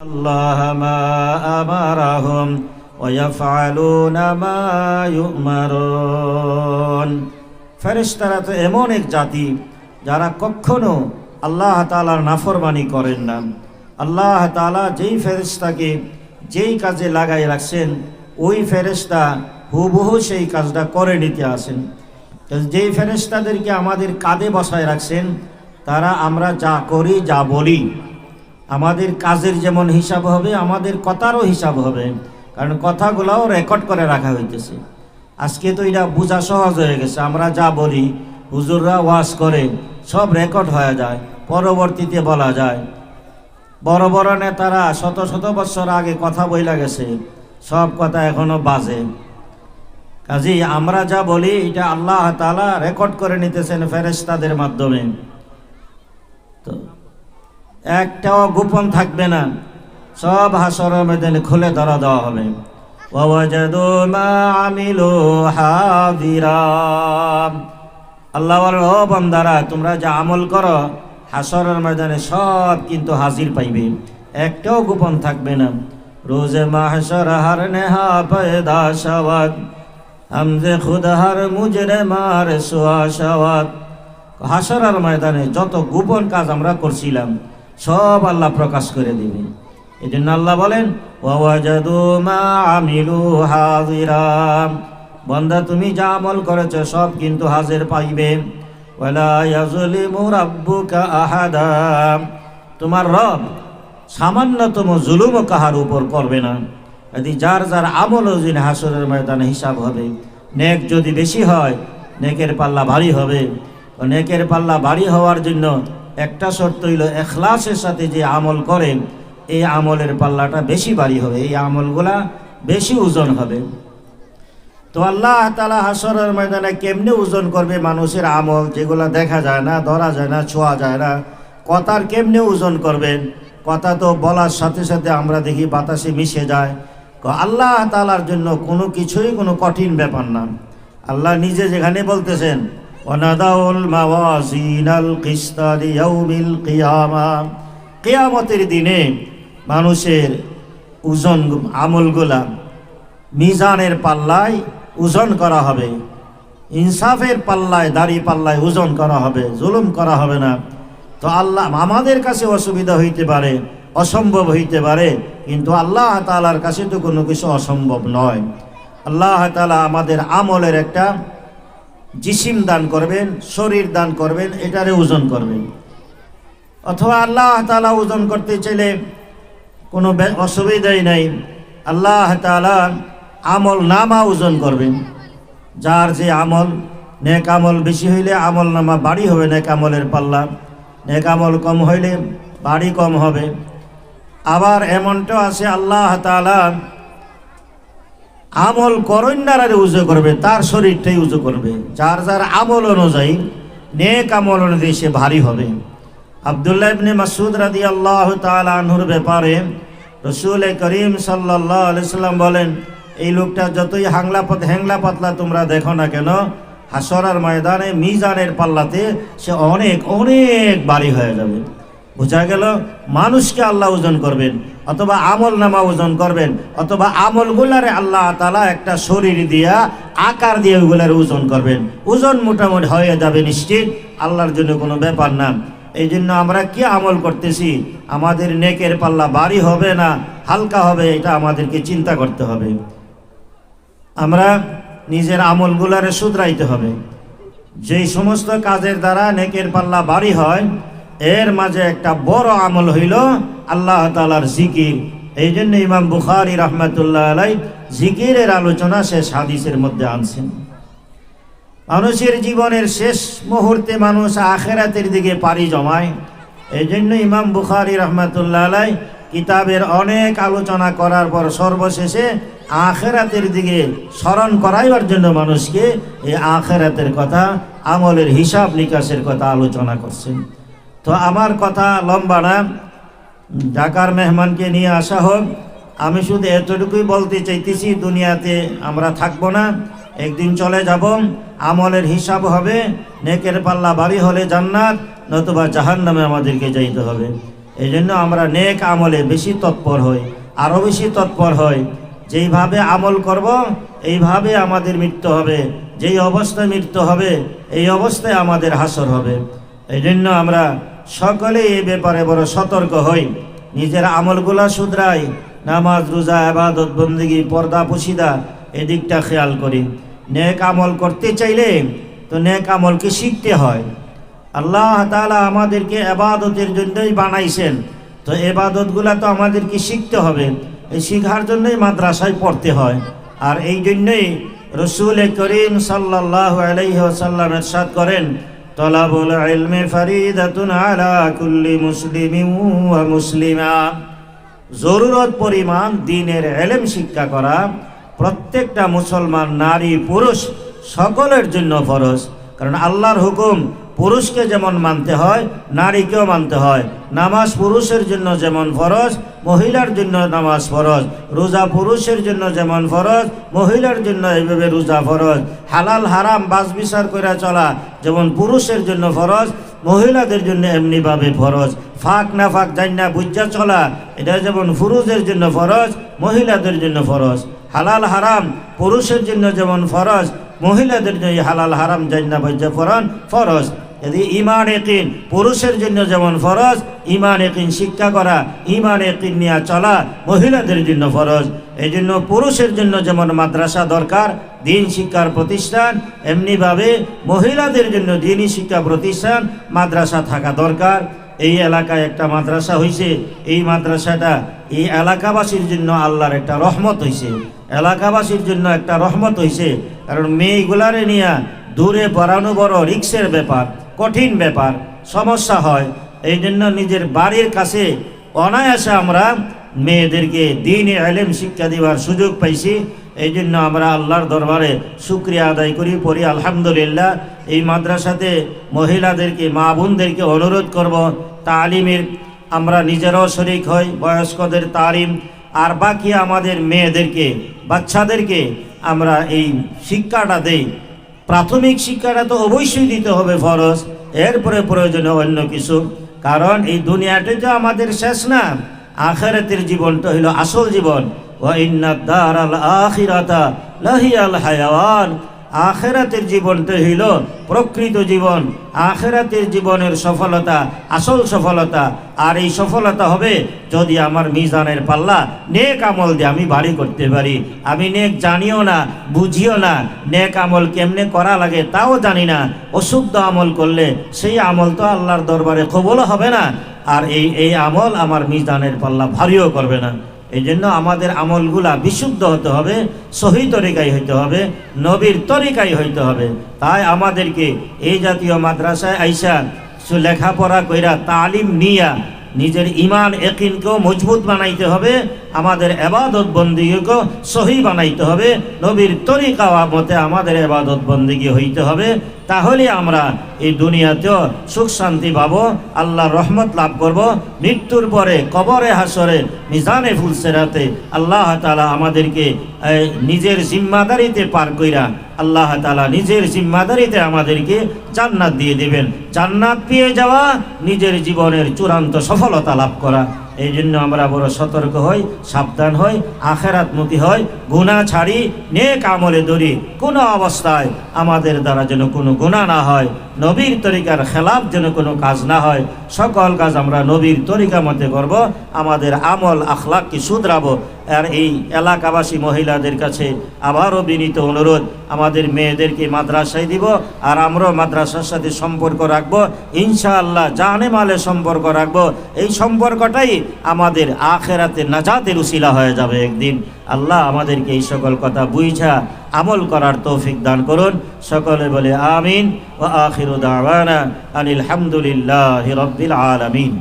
الله ما أمرهم ويفعلون ما يؤمرون ফেরেশতারা তো এমন এক জাতি যারা কখনো আল্লাহ তাআলার নাফরমানি করেন না। আল্লাহ তাআলা যেই ফেরেশতাকে যেই কাজে লাগাই রাখছেন ওই ফেরেশতা হুবহু সেই কাজটা করে নিতে আসেন। যেই ফেরেশতাদেরকে আমাদের কাঁধে বসায় রাখছেন তারা আমরা যা করি যা বলি আমাদের কাজের যেমন হিসাব হবে আমাদের কথারও হিসাব হবে, কারণ কথাগুলোও রেকর্ড করে রাখা হইতেছে। আজকে তো এটা বোঝা সহজ হয়ে গেছে, আমরা যা বলি হুজুররা ওয়াজ করে সব রেকর্ড হয়ে যায়, পরবর্তীতে বলা যায়। বড় বড় নেতারা শত শত বছর আগে কথা বইলা গেছে, সব কথা এখনো বাজে। কাজেই আমরা যা বলি এটা আল্লাহ তাআলা রেকর্ড করে নিতেছেন ফেরেশতাদের মাধ্যমে। তো একটাও গোপন থাকবে না, সব হাসরের ময়দানে খুলে ধরা দেওয়া হবে। ওয়াজাদু মা আমিলু হাদিরা, আল্লাহ বলেন ও বান্দারা তোমরা যা আমল করো হাসরের ময়দানে সব কিন্তু হাজির পাইবে, একটাও গোপন থাকবে না। রোজে মাহশর হর নেহা পয়দা শাওয়াত হামজে খুদ হর মুজরে মার সুয়া শাওয়াত। হাসরের ময়দানে যত গোপন কাজ আমরা করছিলাম সব আল্লাহ প্রকাশ করে দিবে। এই জন্য আল্লাহ বলেন ওয়াজাদু মা আমিলু হাজিরা, বান্দা তুমি যা আমল করেছো সব কিন্তু হাজির পাইবে। ওয়ালা ইয়াজলিমু রাব্বুকা আহাদা, তোমার রব সামান্যতম জুলুমও কাহার উপর করবে না। যদি যার যার আমল ওজন হাসরের ময়দানে হিসাব হবে। নেক যদি বেশি হয় নেকের পাল্লা ভারী হবে। নেকের পাল্লা ভারী হওয়ার জন্য একটা শর্ত হইল ইখলাসের সাথে যে আমল করে এই আমলের পাল্লাটা বেশি ভারী হবে, এই আমলগুলা বেশি ওজন হবে। তো আল্লাহ তাআলা হাসরের ময়দানে কেমনে ওজন করবে মানুষের আমল যেগুলা দেখা যায় না, ধরা যায় না, ছোঁয়া যায় না। কথার কেমনে ওজন করবেন? কথা তো বলার সাথে সাথে আমরা দেখি বাতাসে মিশে যায়। আল্লাহ তাআলার জন্য কোনো কিছুই কোনো কঠিন ব্যাপার না। আল্লাহ নিজে যেখানে বলতেছেন ওয়ানাদাউল মাওয়াজিনাল কিসতা লিয়াউমিল কিয়ামা, কিয়ামতের দিনে মানুষের ওজন আমলগুলা মিজানের পাল্লায় ওজন করা হবে, ইনসাফের পাল্লায় দাড়ি পাল্লায় ওজন করা হবে, জুলুম করা হবে না। তো আল্লাহ আমাদের কাছে অসুবিধা হইতে পারে, অসম্ভব হইতে পারে, কিন্তু আল্লাহ তাআলার কাছে তো কোনো কিছু অসম্ভব নয়। আল্লাহ তাআলা আমাদের আমলের একটা জিসিম দান করবেন, শরীর দান করবেন, এটারে ওজন করবেন। অথবা আল্লাহ তাআলা ওজন করতে চাইলে কোনো অসুবিধাই নাই, আল্লাহ তাআলা আমল নামা ওজন করবেন। যার যে আমল, নেক আমল বেশি হইলে আমল নামা বাড়ি হবে নেক আমলের পাল্লা, নেক আমল কম হইলে বাড়ি কম হবে। আবার এমনটাও আছে আল্লাহ তাআলা আমল করন্যারে উজু করবে, তার শরীরটাই উজু করবে। যার যার আমল অনুযায়ী নেক আমল অনুযায়ী সে ভারী হবে। আব্দুল্লাহ ইবনে মাসউদ রাদিয়াল্লাহু তাআলা আনহুর ব্যাপারে রাসূল করিম সাল্লাল্লাহু আলাইহি সাল্লাম বলেন, এই লোকটা যতই হ্যাংলা পাতলা তোমরা দেখো না কেন, হাসরের ময়দানে মিজানের পাল্লাতে সে অনেক অনেক ভারী হয়ে যাবে। বোঝা গেল মানুষকে আল্লাহ ওজন করবেন, অথবা আমল নামা ওজন করবেন, অথবা আমলগুলারে আল্লাহ তাআলা একটা শরীর দিয়া আকার দিয়ে ওইগুলার ওজন করবেন। ওজন মোটামুটি হয়ে যাবে নিশ্চিত, আল্লাহর জন্য কোনো ব্যাপার না। এই জন্য আমরা কি আমল করতেছি, আমাদের নেকের পাল্লা ভারী হবে না হালকা হবে, এটা আমাদেরকে চিন্তা করতে হবে। আমরা নিজের আমলগুলারে শুধরাইতে হবে। যেই সমস্ত কাজের দ্বারা নেকের পাল্লা ভারী হয় এর মাঝে একটা বড় আমল হইল আল্লাহ তাআলার জিকির। এই জন্য ইমাম বুখারী রাহমাতুল্লাহ আলাইহি জিকিরের আলোচনা শেষ হাদিসের মধ্যে আনছেন। মানুষের জীবনের শেষ মুহূর্তে মানুষ আখিরাতের দিকে পাড়ি জমায়। এই জন্য ইমাম বুখারী রাহমাতুল্লাহ আলাইহি কিতাবের অনেক আলোচনা করার পর সর্বশেষে আখিরাতের দিকে স্মরণ করাইবার জন্য মানুষকে এই আখিরাতের কথা, আমলের হিসাব নিকাশের কথা আলোচনা করছেন। তো আমার কথা লম্বা না, ঢাকার মেহমানকে নিয়ে আসা হোক। আমি শুধু এতটুকুই বলতে চাইতেছি, দুনিয়াতে আমরা থাকবো না, একদিন চলে যাব, আমলের হিসাব হবে, নেকের পাল্লা ভারী হলে জান্নাত, নতুবা জাহান্নামে আমাদেরকে যাইতে হবে। এই জন্য আমরা নেক আমলে বেশি তৎপর হই, আরও বেশি তৎপর হই। যেইভাবে আমল করব এইভাবে আমাদের মৃত্যু হবে, যেই অবস্থায় মৃত্যু হবে এই অবস্থায় আমাদের হাসর হবে। এই জন্য আমরা সকলে এই ব্যাপারে বড় সতর্ক হই, নিজের আমলগুলা শুধরাই, নামাজ রোজা ইবাদত বন্দেগী পর্দা পুশিদা এদিকটা খেয়াল করি। নেক আমল করতে চাইলে তো নেক আমলকে শিখতে হয়। আল্লাহ তাআলা আমাদেরকে ইবাদতের জন্যই বানাইছেন, তো ইবাদতগুলা তো আমাদেরকে শিখতে হবে। এই শিখার জন্যই মাদ্রাসায় পড়তে হয়। আর এই জন্যই রাসূল করিম সাল্লাল্লাহু আলাইহি ওয়াসাল্লাম ইরশাদ করেন, তলাবুল ইলমি ফরিদাতুন আলা কুল্লি মুসলিমিন ওয়া মুসলিমা। জরুরত পরিমাণ দ্বীনের ইলম শিক্ষা করা প্রত্যেকটা মুসলমান নারী পুরুষ সকলের জন্য ফরজ। কারণ আল্লাহর হুকুম পুরুষকে যেমন মানতে হয় নারীকেও মানতে হয়। নামাজ পুরুষের জন্য যেমন ফরজ মহিলার জন্য নামাজ ফরজ, রোজা পুরুষের জন্য যেমন ফরজ মহিলার জন্য এইভাবে রোজা ফরজ। হালাল হারাম বাছ বিচার করে চলা যেমন পুরুষের জন্য ফরজ মহিলাদের জন্য এমনিভাবে ফরজ। ফাঁক না ফাঁক জান্না বুঝা চলা এটা যেমন পুরুষের জন্য ফরজ মহিলাদের জন্য ফরজ। হালাল হারাম পুরুষের জন্য যেমন ফরজ মহিলাদের জন্য হালাল হারাম জান্না বুঝা ফরজ। যদি ঈমান ইয়াকিন পুরুষের জন্য যেমন ফরজ, ঈমান ইয়াকিন শিক্ষা করা ঈমান ইয়াকিন নিয়ে চলা মহিলাদের জন্য ফরজ। এই জন্য পুরুষের জন্য যেমন মাদ্রাসা দরকার দ্বীন শিক্ষার প্রতিষ্ঠান, এমনিভাবে মহিলাদের জন্য দ্বীনি শিক্ষা প্রতিষ্ঠান মাদ্রাসা থাকা দরকার। এই এলাকায় একটা মাদ্রাসা হয়েছে, এই মাদ্রাসাটা এই এলাকাবাসীর জন্য আল্লাহর একটা রহমত হয়েছে, এলাকাবাসীর জন্য একটা রহমত হয়েছে। কারণ মেয়েগুলারে নিয়ে দূরে পড়ানো বড় রিক্সের ব্যাপার, কঠিন ব্যাপার, সমস্যা হয়। এই জন্য নিজের বাড়ির কাছে অনায়াসে আমরা মেয়েদেরকে দ্বীনি ইলম শিক্ষা দেওয়ার সুযোগ পাইছি। এই জন্য আমরা আল্লাহর দরবারে শুকরিয়া আদায় করি, পড়ি আলহামদুলিল্লাহ। এই মাদ্রাসাতে মহিলাদেরকে মা বোনদেরকে অনুরোধ করব তালিমের আমরা নিজেরাও শরীক হই, বয়স্কদের তালিম, আর বাকি আমাদের মেয়েদেরকে বাচ্চাদেরকে আমরা এই শিক্ষাটা দেই। প্রাথমিক শিক্ষাটা তো অবশ্যই দিতে হবে ফরজ, এরপরে প্রয়োজনে অন্য কিছু। কারণ এই দুনিয়াটা তো আমাদের শেষ না, আখিরাতের জীবনটা হইল আসল জীবন। ওয়া ইন্নাদ দারাল আখিরাতা লাহিয়াল হায়াওয়ান। আখিরাতের জীবনটা হইল প্রকৃত জীবন, আখিরাতের জীবনের সফলতা আসল সফলতা। আর এই সফলতা হবে যদি আমার মিজানের পাল্লা নেক আমল দিয়ে আমি ভারী করতে পারি। আমি নেক জানিও না, বুঝিও না, নেক আমল কেমনে করা লাগে তাও জানি না। অশুদ্ধ আমল করলে সেই আমল তো আল্লাহর দরবারে কবুল হবে না, আর এই আমল আমার মিজানের পাল্লা ভারীও করবে না। এই জন্য আমাদের আমলগুলা বিশুদ্ধ হতে হবে, সহি তরিকায় হইতে হবে, নবীর তরিকায় হইতে হবে। তাই আমাদেরকে এই জাতীয় মাদ্রাসায় আইসা লেখাপড়া কইরা তালিম নিয়া নিজের ঈমান ইয়াকিনকেও মজবুত বানাইতে হবে, আমাদের ইবাদত বন্দেগীকেও সহি বানাইতে হবে, নবীর তরিকা মতে আমাদের ইবাদত বন্দেগী হইতে হবে। তাহলে আমরা এই দুনিয়াতেও সুখ শান্তি পাবো, আল্লাহর রহমত লাভ করব। মৃত্যুর পরে কবরে হাসরে মিজানে ফুলসেরাতে আল্লাহ তাআলা আমাদেরকে নিজের জিম্মাদারিতে পার কইরা আল্লাহ তাআলা নিজের জিম্মাদারিতে আমাদেরকে জান্নাত দিয়ে দেবেন। জান্নাত পেয়ে যাওয়া নিজের জীবনের চূড়ান্ত সফলতা লাভ করা। এই জন্য আমরা বড় সতর্ক হই, সাবধান হই, আখিরাতমুখী হই, গুনাহ ছাড়ি, নেক আমলে ধরি। কোনো অবস্থায় আমাদের দ্বারা যেন কোনো গুনাহ না হয়, নবীর তরিকার খেলাফ যেন কোনো কাজ না হয়। সকল কাজ আমরা নবীর তরিকা মতে করব, আমাদের আমল আখলাককে শুধরাবো। আর এই এলাকাবাসী মহিলাদের কাছে আবারও বিনীত অনুরোধ, আমাদের মেয়েদেরকে মাদ্রাসায় দিব, আর আমরাও মাদ্রাসার সাথে সম্পর্ক রাখবো ইনশাআল্লাহ, জানে মালে সম্পর্ক রাখবো। এই সম্পর্কটাই আমাদের আখিরাতে নাজাতের উসিলা হয়ে যাবে একদিন। আল্লাহ আমাদেরকে এই সকল কথা বুঝা আমল করার তৌফিক দান করুন। সকলে বলে আমিন। ওয়া আখিরু দাওয়ানা আনিল হামদুলিল্লাহি রাব্বিল আলামিন।